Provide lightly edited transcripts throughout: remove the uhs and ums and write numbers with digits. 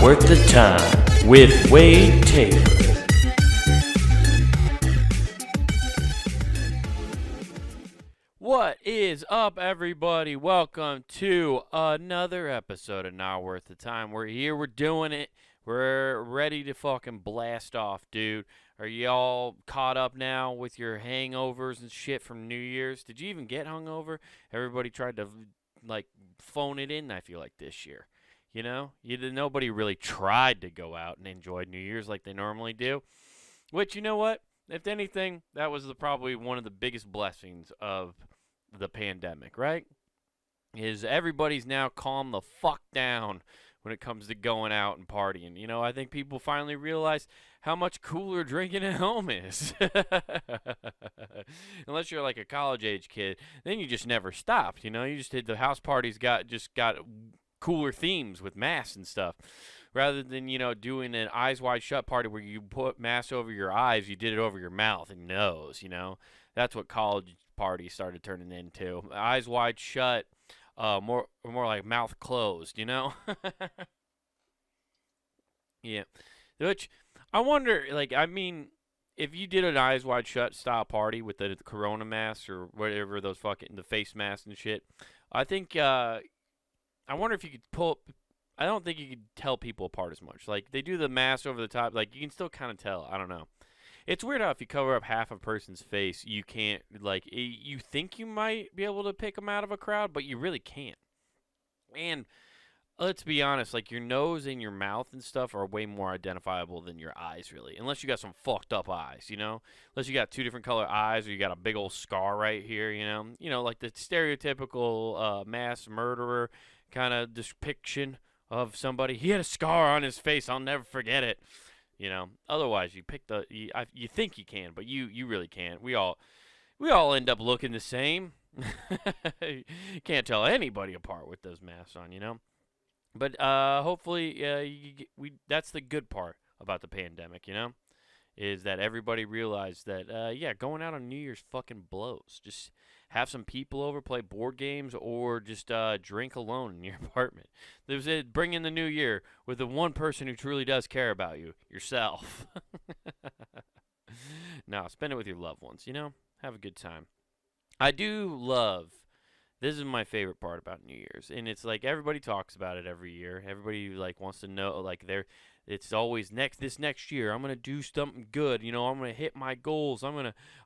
Worth the Time with Wade Taylor. What is up, everybody? Welcome to another episode of Not Worth the Time. We're here, we're doing it. We're ready to fucking blast off, dude. Are y'all caught up now with your hangovers and shit from New Year's? Did you even get hungover? Everybody tried to, phone it in, I feel like, this year. You know? Nobody really tried to go out and enjoy New Year's like they normally do. Which, you know what? If anything, that was probably one of the biggest blessings of the pandemic, right? Is everybody's now calmed the fuck down when it comes to going out and partying. You know, I think people finally realize how much cooler drinking at home is. Unless you're like a college-age kid, then you just never stopped, you know? You just did the house parties got cooler themes with masks and stuff. Rather than, you know, doing an eyes wide shut party where you put masks over your eyes, you did it over your mouth and nose, you know? That's what college parties started turning into. Eyes wide shut, more like mouth closed, you know? Yeah. Which, I wonder, if you did an eyes wide shut style party with the corona masks or whatever, those the face masks and shit, I think, I wonder if you could I don't think you could tell people apart as much. Like, they do the mask over the top. Like, you can still kind of tell. I don't know. It's weird how if you cover up half a person's face, you can't, you think you might be able to pick them out of a crowd, but you really can't. And let's be honest, your nose and your mouth and stuff are way more identifiable than your eyes, really. Unless you got some fucked up eyes, you know? Unless you got two different color eyes or you got a big old scar right here, you know? You know, like the stereotypical mass murderer kind of depiction of somebody. He had a scar on his face. I'll never forget it. You know, otherwise you pick you think you can, but you really can't. We all end up looking the same. You can't tell anybody apart with those masks on, you know. But hopefully, that's the good part about the pandemic, you know, is that everybody realized that going out on New Year's fucking blows. Just have some people over, play board games, or just drink alone in your apartment. There's bring in the new year with the one person who truly does care about you, yourself. No, spend it with your loved ones, you know? Have a good time. I do love, this is my favorite part about New Year's, and it's like everybody talks about it every year. Everybody wants to know, it's always this next year I'm gonna do something good. You know, I'm gonna hit my goals. I'm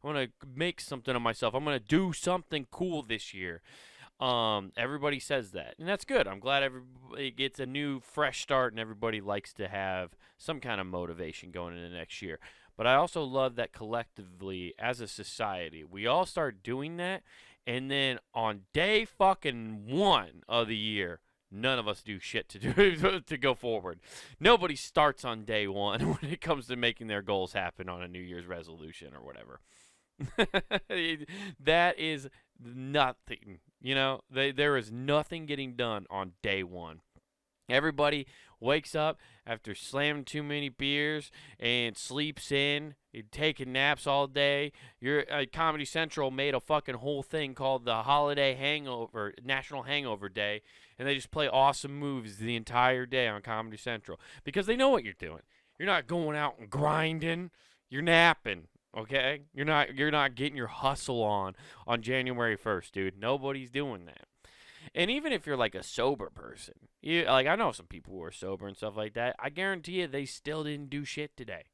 gonna make something of myself. I'm gonna do something cool this year. Everybody says that, and that's good. I'm glad everybody gets a new, fresh start, and everybody likes to have some kind of motivation going into next year. But I also love that collectively, as a society, we all start doing that, and then on day fucking 1 of the year, none of us do shit to do to go forward. Nobody starts on day 1 when it comes to making their goals happen on a New Year's resolution or whatever. That is nothing. You know, there is nothing getting done on day 1. Everybody wakes up after slamming too many beers and sleeps in, taking naps all day. Comedy Central made a fucking whole thing called the National Hangover Day, and they just play awesome movies the entire day on Comedy Central because they know what you're doing. You're not going out and grinding. You're napping. Okay? You're not getting your hustle on January 1st, dude. Nobody's doing that. And even if you're a sober person, I know some people who are sober and stuff like that, I guarantee you they still didn't do shit today.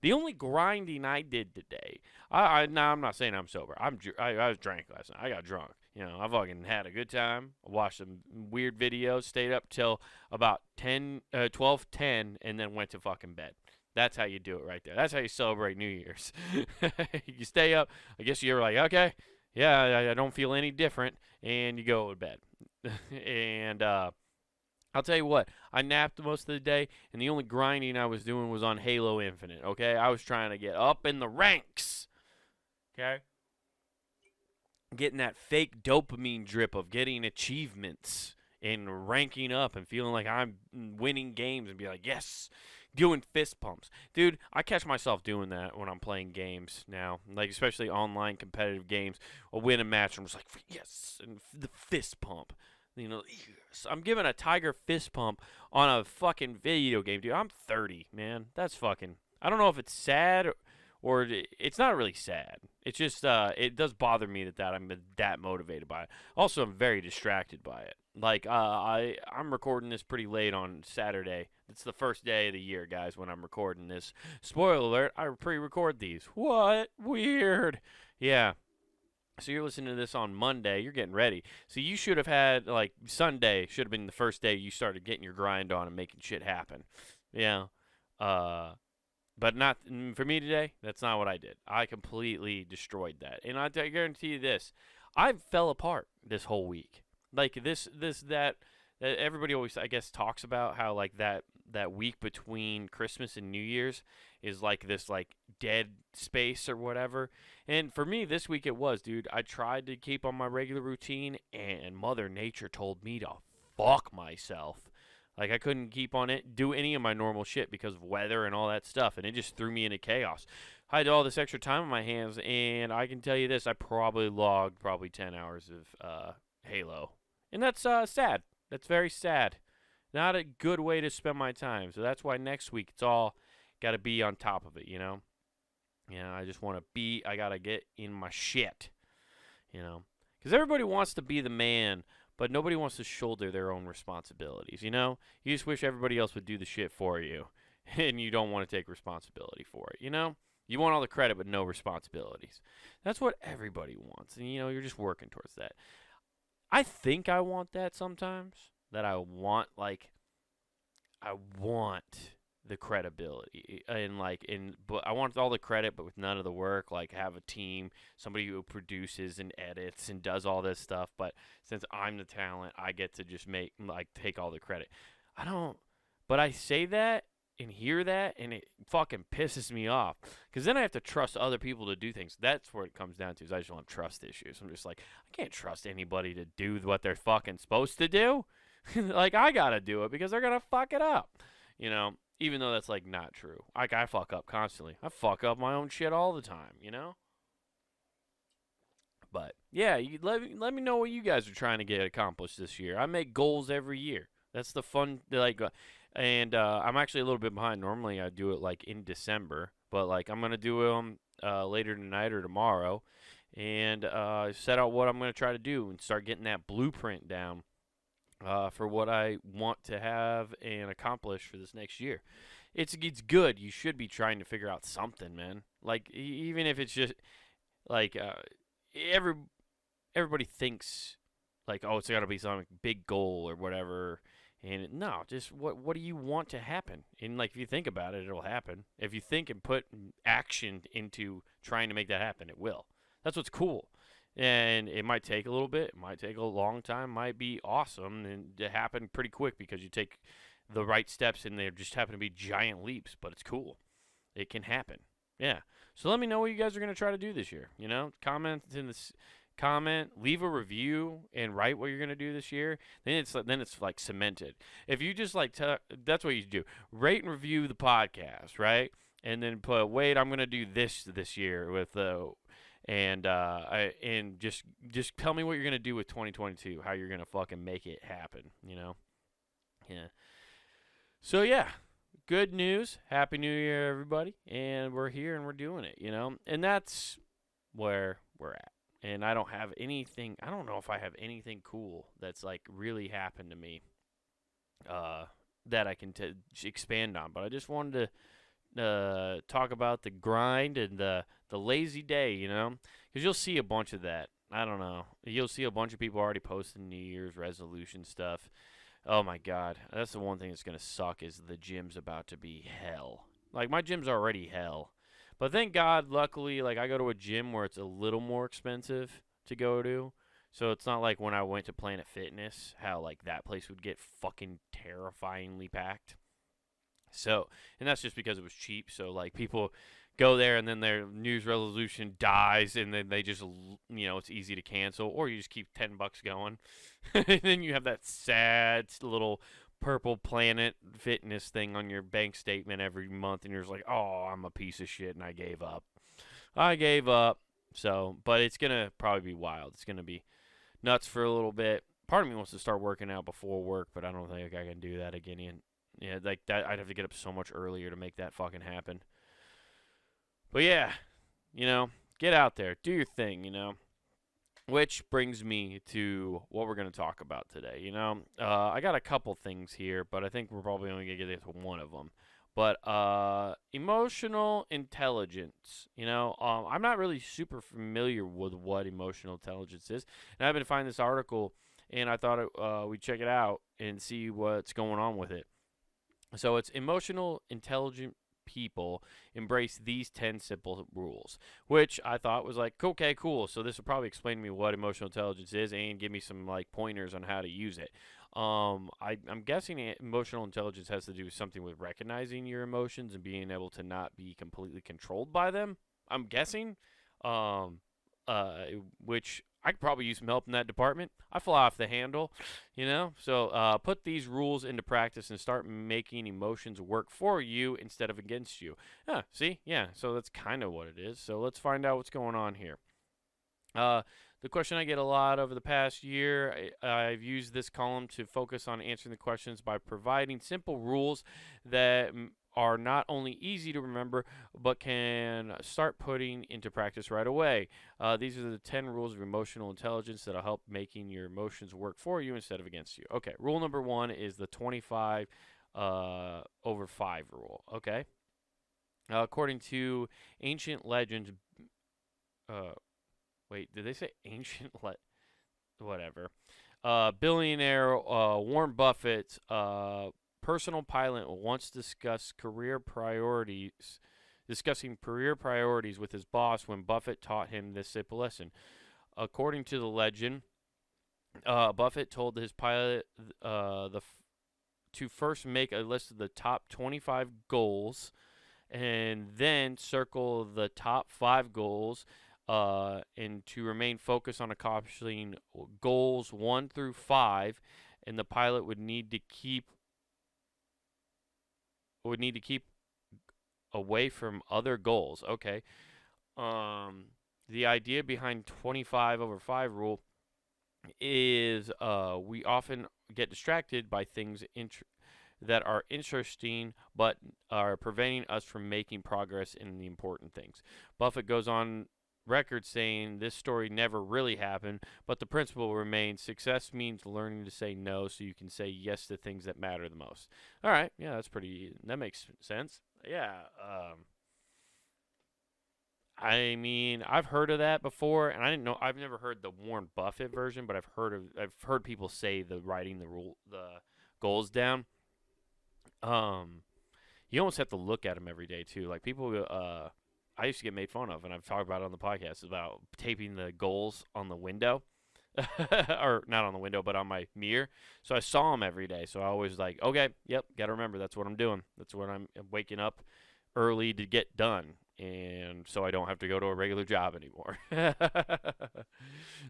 The only grinding I did today, I'm not saying I'm sober. I was drank last night. I got drunk. You know, I fucking had a good time. I watched some weird videos, stayed up till about 12:10, and then went to fucking bed. That's how you do it right there. That's how you celebrate New Year's. You stay up. I guess you're like, okay, yeah, I don't feel any different, and you go to bed. And I'll tell you what, I napped most of the day, and the only grinding I was doing was on Halo Infinite, okay? I was trying to get up in the ranks, okay? Getting that fake dopamine drip of getting achievements and ranking up and feeling like I'm winning games and be like, yes, doing fist pumps. Dude, I catch myself doing that when I'm playing games now, especially online competitive games. I'll win a match, and I'm just like, yes, and the fist pump. You know, I'm giving a tiger fist pump on a fucking video game, dude. I'm 30, man. That's fucking. I don't know if it's sad or it's not really sad. It's just it does bother me that I'm that motivated by it. Also, I'm very distracted by it. Like I'm recording this pretty late on Saturday. It's the first day of the year, guys, when I'm recording this. Spoiler alert, I pre-record these. What? Weird. Yeah. So you're listening to this on Monday. You're getting ready. So you should have had, like, Sunday should have been the first day you started getting your grind on and making shit happen. Yeah. But not for me today. That's not what I did. I completely destroyed that. And I guarantee you this. I fell apart this whole week. Like, that everybody always, I guess, talks about how, like, that week between Christmas and New Year's is like this, like, dead space or whatever. And for me, this week it was, dude. I tried to keep on my regular routine, and Mother Nature told me to fuck myself. Like, I couldn't keep on it, do any of my normal shit because of weather and all that stuff, and it just threw me into chaos. I had all this extra time on my hands, and I can tell you this, I probably logged 10 hours of Halo. And that's sad. That's very sad. Not a good way to spend my time. So that's why next week it's all got to be on top of it, you know? I just want to I got to get in my shit, you know? Because everybody wants to be the man, but nobody wants to shoulder their own responsibilities, you know? You just wish everybody else would do the shit for you, and you don't want to take responsibility for it, you know? You want all the credit but no responsibilities. That's what everybody wants, and, you're just working towards that. I think I want that sometimes, that I want the credibility but I want all the credit but with none of the work, like have a team, somebody who produces and edits and does all this stuff, but since I'm the talent, I get to just take all the credit. But I say that and hear that and it fucking pisses me off because then I have to trust other people to do things. That's where it comes down to, is I just don't have trust issues. I'm just like, I can't trust anybody to do what they're fucking supposed to do. Like, I gotta do it because they're gonna fuck it up, even though that's, like, not true. Like, I fuck up constantly. I fuck up my own shit all the time, But, yeah, let me know what you guys are trying to get accomplished this year. I make goals every year. That's the fun, and I'm actually a little bit behind. Normally, I do it, like, in December. But, like, I'm going to do them later tonight or tomorrow. And set out what I'm going to try to do and start getting that blueprint down. For what I want to have and accomplish for this next year. It's good. You should be trying to figure out something, man. Like, even if it's just, like, everybody thinks, like, oh, it's got to be some big goal or whatever. And no, just what do you want to happen? And, like, if you think about it, it'll happen. If you think and put action into trying to make that happen, it will. That's what's cool. And it might take a little bit. It might take a long time. Might be awesome and it happen pretty quick because you take the right steps and they just happen to be giant leaps. But it's cool. It can happen. Yeah. So let me know what you guys are going to try to do this year. Comment in this. Leave a review, and write what you're going to do this year. Then it's like cemented. If you just that's what you do. Rate and review the podcast, right? And then put, wait, I'm going to do this year with the. And just tell me what you're gonna do with 2022, how you're gonna fucking make it happen, Yeah. So yeah, good news. Happy New Year, everybody. And we're here and we're doing it, And that's where we're at. And I don't have anything. I don't know if I have anything cool that's like really happened to me, that I can expand on. But I just wanted to talk about the grind and the lazy day, because you'll see a bunch of that. I don't know. You'll see a bunch of people already posting New Year's resolution stuff. Oh my God, that's the one thing that's gonna suck, is the gym's about to be hell. Like, my gym's already hell, but thank God, luckily, like, I go to a gym where it's a little more expensive to go to. So it's not like when I went to Planet Fitness, how, like, that place would get fucking terrifyingly packed. So, and that's just because it was cheap. So, like, people go there and then their New Year's resolution dies and then they just, it's easy to cancel, or you just keep $10 going. And then you have that sad little purple Planet Fitness thing on your bank statement every month, and you're just like, oh, I'm a piece of shit and I gave up. So, but it's going to probably be wild. It's going to be nuts for a little bit. part of me wants to start working out before work, but I don't think I can do that again. Yeah, like that, I'd have to get up so much earlier to make that fucking happen. But yeah, get out there, do your thing. Which brings me to what we're going to talk about today. I got a couple things here, but I think we're probably only going to get into one of them. But emotional intelligence, I'm not really super familiar with what emotional intelligence is. And I've been finding this article, and I thought we'd check it out and see what's going on with it. So it's emotional intelligent people embrace these 10 simple rules, which I thought was like, okay, cool. So this will probably explain to me what emotional intelligence is and give me some like pointers on how to use it. I'm guessing emotional intelligence has to do with something with recognizing your emotions and being able to not be completely controlled by them. I'm guessing, which I could probably use some help in that department. I fly off the handle, So put these rules into practice and start making emotions work for you instead of against you. See? Yeah, so that's kind of what it is. So let's find out what's going on here. The question I get a lot over the past year, I've used this column to focus on answering the questions by providing simple rules that are not only easy to remember, but can start putting into practice right away. These are the 10 rules of emotional intelligence that'll help making your emotions work for you instead of against you. Okay, rule number 1 is the 25 over 5 rule. Okay, according to ancient legends, wait, did they say ancient? Whatever. Billionaire Warren Buffett, personal pilot, once discussing career priorities with his boss when Buffett taught him this simple lesson. According to the legend, Buffett told his pilot to first make a list of the top 25 goals and then circle the top 5 goals and to remain focused on accomplishing goals 1 through 5, and the pilot would need to keep away from other goals. Okay. The idea behind 25 over 5 rule is we often get distracted by things that are interesting but are preventing us from making progress in the important things. Buffett goes on record saying this story never really happened, but the principle remains: success means learning to say no so you can say yes to things that matter the most. All right, yeah, that makes sense. Yeah, I mean, I've heard of that before, and I've never heard the Warren Buffett version, but I've heard people say the writing the goals down. You almost have to look at them every day too. Like people, I used to get made fun of, and I've talked about it on the podcast about taping the goals on the window, or not on the window, but on my mirror. So I saw them every day. So I always like, okay, yep, got to remember that's what I'm doing. That's what I'm waking up early to get done, and so I don't have to go to a regular job anymore.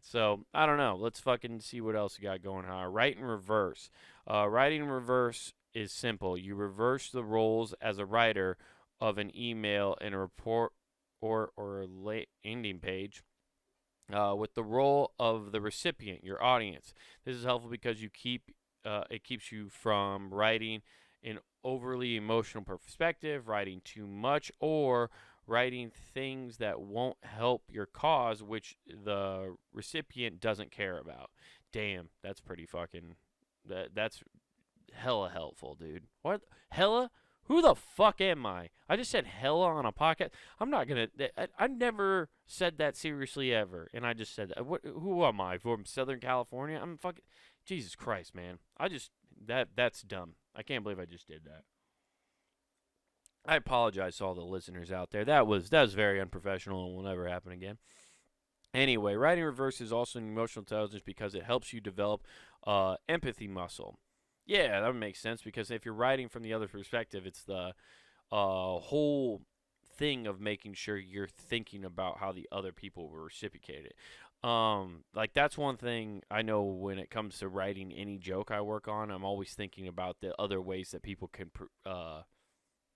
So I don't know. Let's fucking see what else you got going on. Write in reverse. Writing in reverse is simple. You reverse the roles as a writer of an email in a report or landing page with the role of the recipient, your audience. This is helpful because it keeps you from writing an overly emotional perspective, writing too much, or writing things that won't help your cause, which the recipient doesn't care about. Damn, that's pretty fucking. That's hella helpful, dude. What? Hella? Who the fuck am I? I just said hella on a podcast. I'm not gonna. I never said that seriously ever, and I just said that. Who am I? From Southern California? I'm fucking. Jesus Christ, man. That's dumb. I can't believe I just did that. I apologize to all the listeners out there. That was very unprofessional and will never happen again. Anyway, writing reverse is also an emotional intelligence because it helps you develop empathy muscle. Yeah, that would make sense because if you're writing from the other perspective, it's the whole thing of making sure you're thinking about how the other people will reciprocate it. Like that's one thing I know when it comes to writing any joke I work on. I'm always thinking about the other ways that people can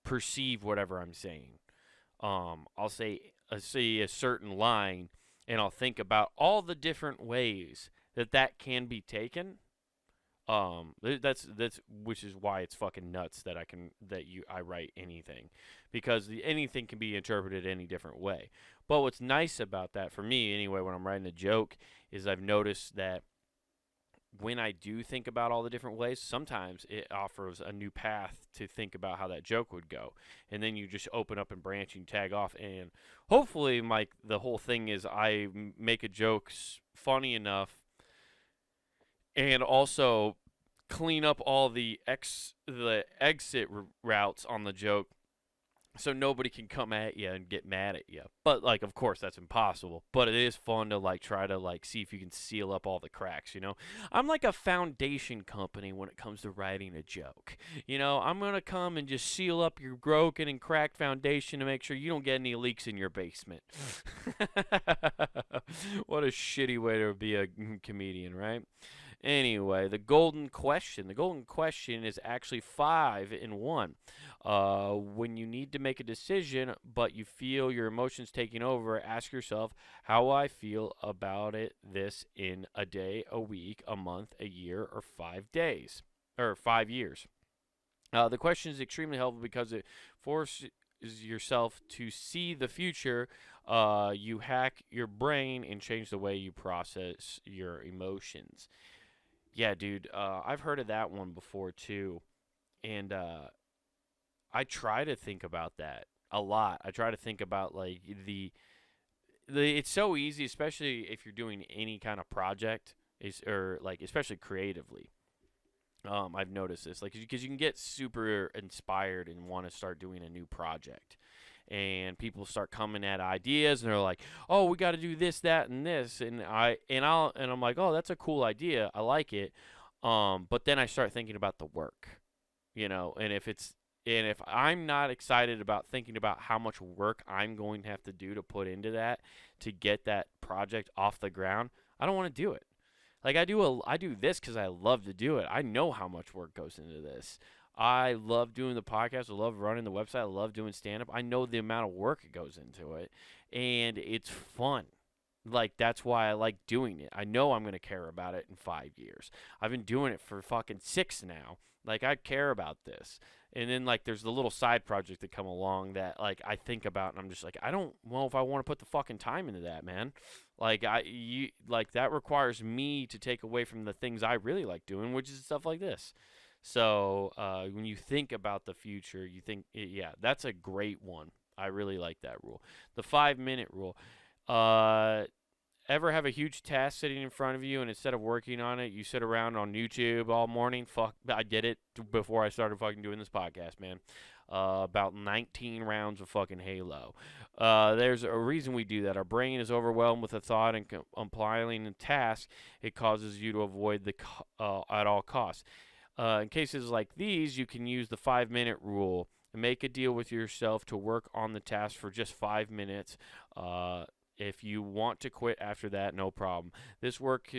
perceive whatever I'm saying. I'll say a certain line, and I'll think about all the different ways that can be taken. That's which is why it's fucking nuts that I write anything, because anything can be interpreted any different way. But what's nice about that for me anyway, when I'm writing a joke, is I've noticed that when I do think about all the different ways, sometimes it offers a new path to think about how that joke would go. And then you just open up and branch and tag off. And hopefully, Mike, the whole thing is I make a joke funny enough and also clean up all the exit routes on the joke so nobody can come at you and get mad at you. But like, of course, that's impossible. But it is fun to like try to like see if you can seal up all the cracks. I'm like a foundation company when it comes to writing a joke. I'm gonna come and just seal up your broken and cracked foundation to make sure you don't get any leaks in your basement. What a shitty way to be a comedian, right? Anyway, the golden question. The golden question is actually 5 in 1. When you need to make a decision, but you feel your emotions taking over, ask yourself, how will I feel about this in a day, a week, a month, a year, or 5 days, or 5 years? The question is extremely helpful because it forces yourself to see the future. You hack your brain and change the way you process your emotions. Yeah, dude, I've heard of that one before too, and I try to think about that a lot. I try to think about like it's so easy, especially if you're doing any kind of project, or like especially creatively. I've noticed this, like, because you can get super inspired and want to start doing a new project, and people start coming at ideas, and they're like, "Oh, we got to do this, that, and this," and I'm like, "Oh, that's a cool idea. I like it." But then I start thinking about the work, and if I'm not excited about thinking about how much work I'm going to have to do to put into that to get that project off the ground, I don't want to do it. Like I do this because I love to do it. I know how much work goes into this. I love doing the podcast. I love running the website. I love doing stand up. I know the amount of work it goes into it, and it's fun. Like that's why I like doing it. I know I'm going to care about it in 5 years. I've been doing it for fucking 6 now. Like I care about this. And then like there's the little side project that come along that like I think about, and I'm just like, I don't know if I want to put the fucking time into that, man. Like like that requires me to take away from the things I really like doing, which is stuff like this. So when you think about the future, you think, yeah, that's a great one. I really like that rule. The 5-minute rule. Uh, Ever have a huge task sitting in front of you, and instead of working on it, you sit around on YouTube all morning? Fuck, I did it before I started fucking doing this podcast, man. About 19 rounds of fucking Halo. There's a reason we do that. Our brain is overwhelmed with a thought and compiling a task. It causes you to avoid at all costs. In cases like these, you can use the 5-minute rule. Make a deal with yourself to work on the task for just 5 minutes. If you want to quit after that, no problem. It works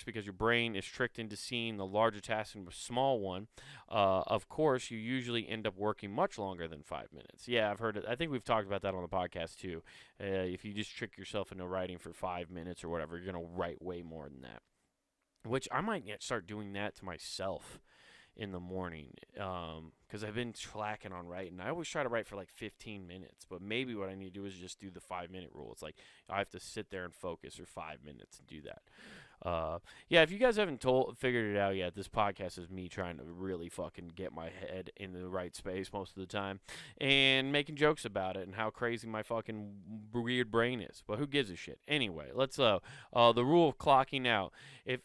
because your brain is tricked into seeing the larger task in a small one. Of course, you usually end up working much longer than 5 minutes. Yeah, I've heard it. I think we've talked about that on the podcast too. If you just trick yourself into writing for 5 minutes or whatever, you're going to write way more than that. Which I might start doing that to myself in the morning, because I've been slacking on writing. I always try to write for like 15 minutes, but maybe what I need to do is just do the 5-minute rule. It's like I have to sit there and focus for 5 minutes and do that. Yeah, if you guys haven't figured it out yet, this podcast is me trying to really fucking get my head in the right space most of the time and making jokes about it and how crazy my fucking weird brain is. But who gives a shit? Anyway, let's the rule of clocking out. If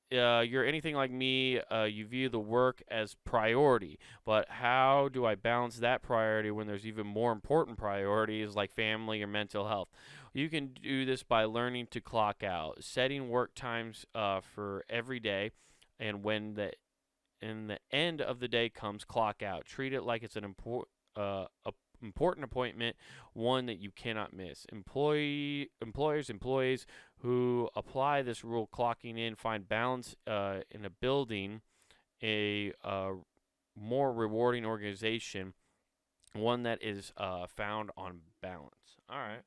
you're anything like me, you view the work as priority. But how do I balance that priority when there's even more important priorities like family or mental health? You can do this by learning to clock out, setting work times for every day, and when the end of the day comes, clock out. Treat it like it's an important appointment, one that you cannot miss. Employees who apply this rule clocking in find balance in a building a more rewarding organization, one that is found on balance. All right.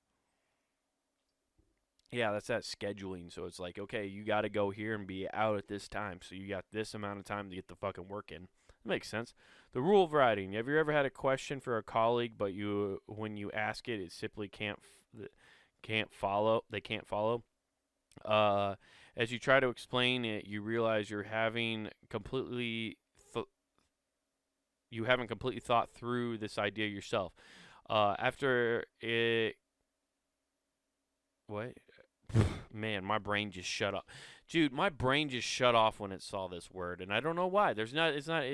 Yeah, that's that scheduling. So it's like, okay, you got to go here and be out at this time. So you got this amount of time to get the fucking work in. That makes sense. The rule of writing. Have you ever had a question for a colleague, but when you ask it, it simply can't follow. They can't follow. Uh, as you try to explain it, you realize th- you haven't completely thought through this idea yourself. After it, what? Man, my brain just shut up. Dude, my brain just shut off when it saw this word, and I don't know why. There's not. It's not.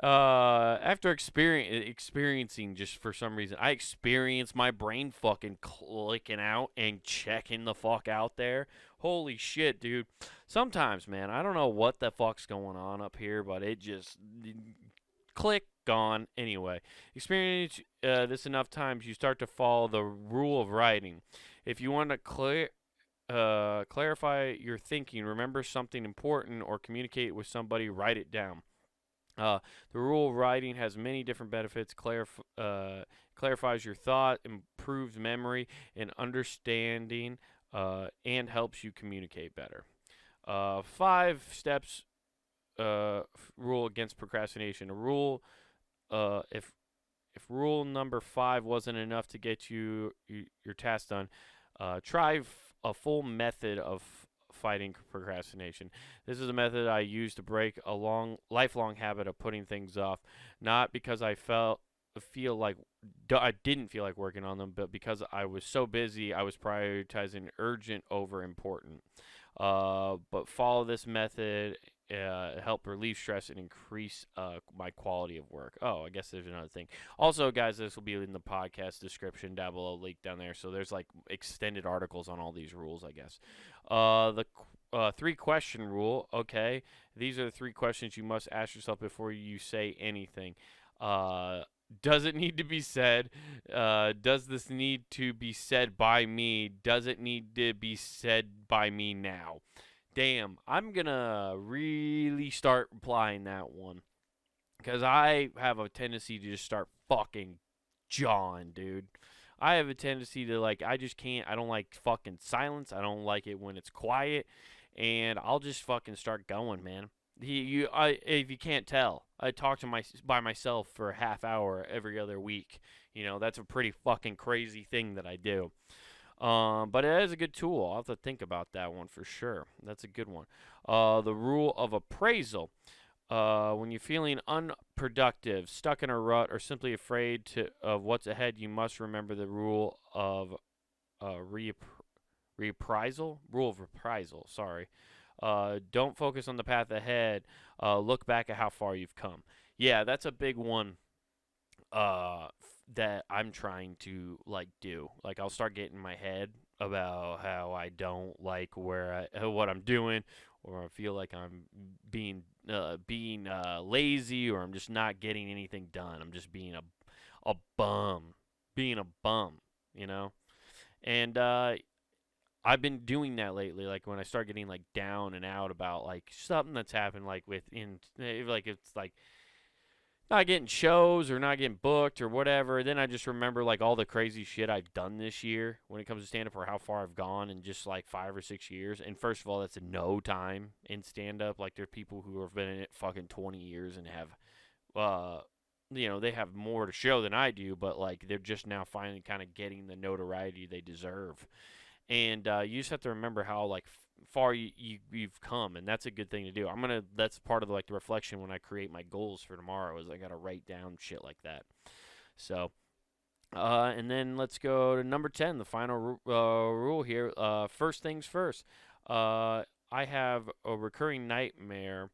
After experiencing, just for some reason, I experienced my brain fucking clicking out and checking the fuck out there. Holy shit, dude. Sometimes, man, I don't know what the fuck's going on up here, but it just click, gone. Anyway, experience this enough times, you start to follow the rule of writing. If you want to clarify your thinking, remember something important, or communicate with somebody, write it down. Uh, the rule of writing has many different benefits. Clarifies your thought, improves memory and understanding, and helps you communicate better. 5 steps rule against procrastination. A rule, if rule number 5 wasn't enough to get your task done, try a full method of fighting procrastination. This is a method I use to break a lifelong habit of putting things off, not because I didn't feel like working on them, but because I was so busy, I was prioritizing urgent over important. But follow this method, help relieve stress and increase my quality of work. Oh, I guess there's another thing. Also, guys, this will be in the podcast description down below, link down there. So there's like extended articles on all these rules, I guess. The 3-question rule. Okay, these are the 3 questions you must ask yourself before you say anything. Does it need to be said? Does this need to be said by me? Does it need to be said by me now? Damn, I'm gonna really start applying that one. Because I have a tendency to just start fucking jawing, dude. I have a tendency to, like, I just can't, I don't like fucking silence. I don't like it when it's quiet. And I'll just fucking start going, man. If you can't tell, I talk by myself for a half hour every other week. That's a pretty fucking crazy thing that I do. But it is a good tool. I'll have to think about that one for sure. That's a good one. The rule of appraisal. When you're feeling unproductive, stuck in a rut, or simply afraid of what's ahead, you must remember the rule of reprisal. Rule of reprisal. Sorry. Don't focus on the path ahead. Look back at how far you've come. Yeah, that's a big one. That I'm trying to like do. Like I'll start getting in my head about how I don't like what I'm doing, or I feel like I'm being lazy, or I'm just not getting anything done. I'm just being a bum, being a bum, you know. And I've been doing that lately. Like when I start getting like down and out about like something that's happened, like like it's like not getting shows or not getting booked or whatever. Then I just remember like all the crazy shit I've done this year when it comes to stand up, or how far I've gone in just like 5 or 6 years. And first of all, that's no time in stand up. Like there's people who have been in it fucking 20 years and have, uh, they have more to show than I do, but like they're just now finally kind of getting the notoriety they deserve. And you just have to remember how like far you've come, and that's a good thing to do. That's part of like the reflection when I create my goals for tomorrow, is I gotta write down shit like that. So and then let's go to number 10, the final rule here. First things first. I have a recurring nightmare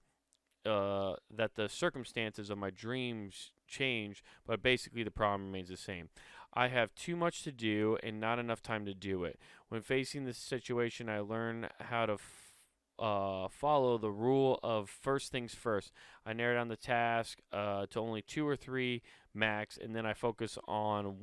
that the circumstances of my dreams change, but basically the problem remains the same. I have too much to do and not enough time to do it. When facing this situation, I learn how to follow the rule of first things first. I narrow down the task to only 2 or 3 max, and then I focus on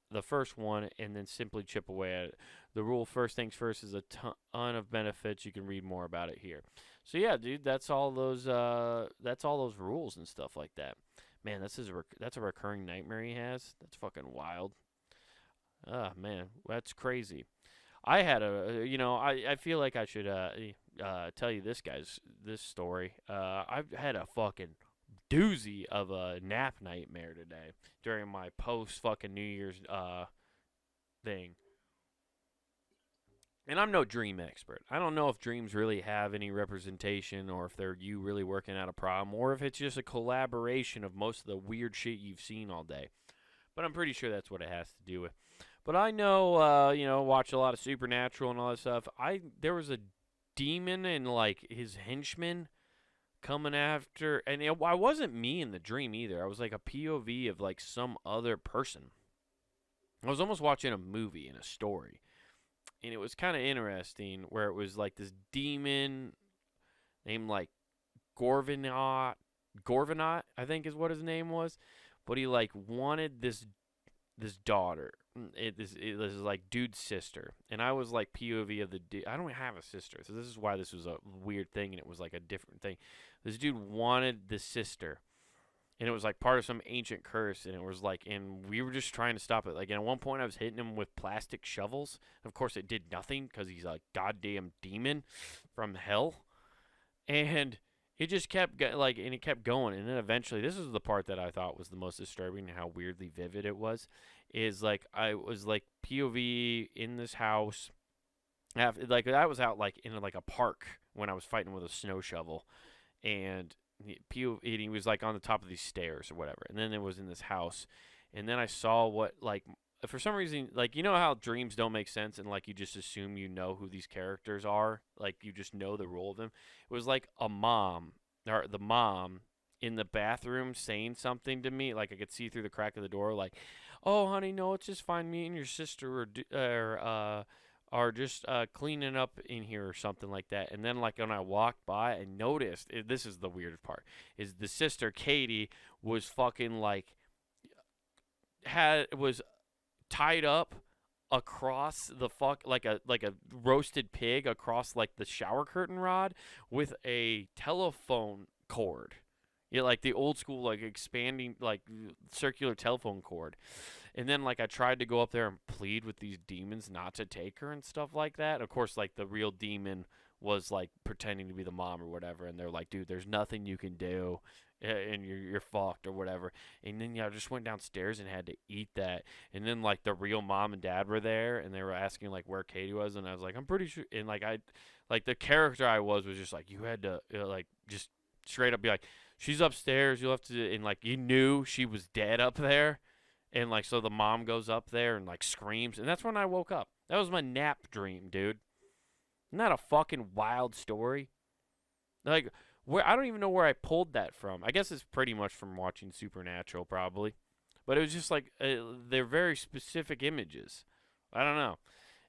the first one, and then simply chip away at it. The rule first things first is a ton of benefits. You can read more about it here. So yeah, dude, that's all those rules and stuff like that. Man, that's a recurring nightmare he has. That's fucking wild. Oh man, that's crazy. I had I feel like I should tell you this story. I've had a fucking doozy of a nap nightmare today during my post fucking New Year's thing. And I'm no dream expert. I don't know if dreams really have any representation or if they're you really working out a problem or if it's just a collaboration of most of the weird shit you've seen all day. But I'm pretty sure that's what it has to do with. But I know, watch a lot of Supernatural and all that stuff. There was a demon and like his henchmen coming after, and I wasn't me in the dream either. I was like a POV of like some other person. I was almost watching a movie and a story, and it was kind of interesting where it was like this demon named like Gorvenot, Gorvenot, I think is what his name was, but he like wanted this daughter. It was like dude's sister, and I was like POV of the dude. I don't have a sister, so this is why this was a weird thing, and it was like a different thing. This dude wanted the sister, and it was like part of some ancient curse, and it was like, and we were just trying to stop it. Like, and at one point, I was hitting him with plastic shovels. Of course, it did nothing because he's a goddamn demon from hell, and it just kept and it kept going, and then eventually, this is the part that I thought was the most disturbing and how weirdly vivid it was. Is like I was like POV in this house, like I was out like in like a park when I was fighting with a snow shovel, and he was like on the top of these stairs or whatever, and then it was in this house, and then I saw what like for some reason, like, you know how dreams don't make sense and like you just assume you know who these characters are, like you just know the role of them. It was like a mom or the mom in the bathroom saying something to me, like I could see through the crack of the door, like, "Oh, honey, no, it's just fine. Me and your sister are just cleaning up in here or something like that." And then like when I walked by, I noticed this is the weird part is the sister Katie was fucking like was tied up across the like a roasted pig across like the shower curtain rod with a telephone cord. Yeah, like the old school like expanding like circular telephone cord. And then like I tried to go up there and plead with these demons not to take her and stuff like that. Of course, like the real demon was like pretending to be the mom or whatever, and they're like, "Dude, there's nothing you can do, and you're fucked or whatever." And then I just went downstairs and had to eat that. And then like the real mom and dad were there, and they were asking like where Katie was, and I was like, "I'm pretty sure." And like the character I was just like, you had to like just straight up be like, "She's upstairs. You'll have to," and like you knew she was dead up there. And like so the mom goes up there and like screams, and that's when I woke up. That was my nap dream, dude. Isn't that a fucking wild story? Like, where I don't even know where I pulled that from. I guess it's pretty much from watching Supernatural, probably. But it was just like they're very specific images. I don't know.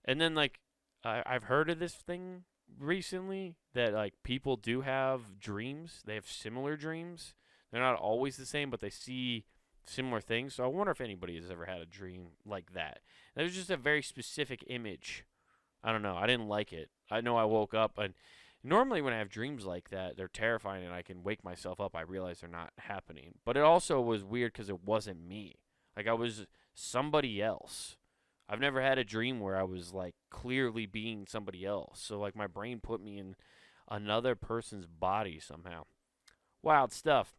And then like I've heard of this thing recently that like people do have dreams. They have similar dreams. They're not always the same, but they see similar things. So I wonder if anybody has ever had a dream like that. It was just a very specific image. I don't know. I didn't like it. I know I woke up and normally when I have dreams like that, they're terrifying and I can wake myself up. I realize they're not happening. But it also was weird because it wasn't me. Like I was somebody else. I've never had a dream where I was like clearly being somebody else. So like my brain put me in another person's body somehow. Wild stuff.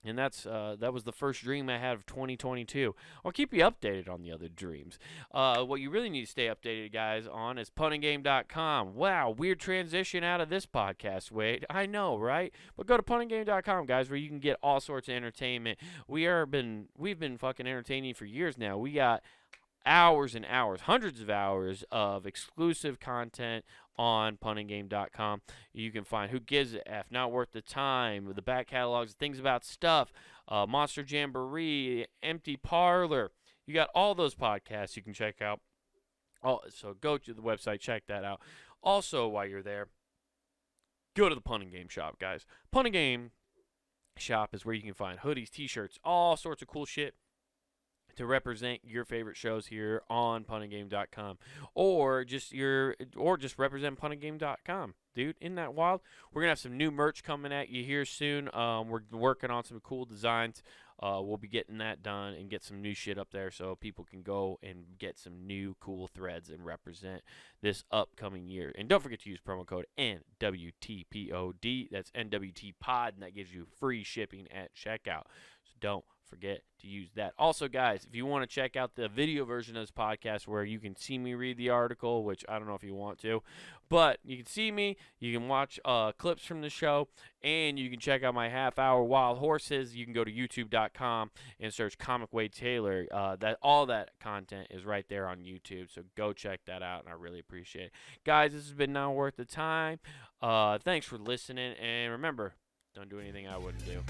And that was the first dream I had of 2022. I'll keep you updated on the other dreams. What you really need to stay updated, guys, on is punninggame.com. Wow, weird transition out of this podcast, Wade. I know, right? But go to punninggame.com, guys, where you can get all sorts of entertainment. We've been fucking entertaining for years now. We got hours and hours, hundreds of hours of exclusive content on punninggame.com. You can find Who Gives a F, Not Worth the Time, the back catalogs, things about stuff, Monster Jamboree, Empty Parlor. You got all those podcasts you can check out. So go to the website, check that out. Also, while you're there, go to the Punning Game shop, guys. Punning Game shop is where you can find hoodies, t-shirts, all sorts of cool shit to represent your favorite shows here on puntinggame.com, or just represent puntinggame.com. Dude, isn't that wild? We're gonna have some new merch coming at you here soon. We're working on some cool designs. We'll be getting that done and get some new shit up there so people can go and get some new cool threads and represent this upcoming year. And don't forget to use promo code NWTPOD. That's NWT Pod, and that gives you free shipping at checkout. So don't forget to use that. Also, guys, if you want to check out the video version of this podcast where you can see me read the article, which I don't know if you want to, but you can see me, you can watch clips from the show, and you can check out my half-hour Wild Horses. You can go to youtube.com and search Comic Wade Taylor. All that content is right there on YouTube, so go check that out, and I really appreciate it. Guys, this has been Not Worth the Time. Thanks for listening, and remember, don't do anything I wouldn't do.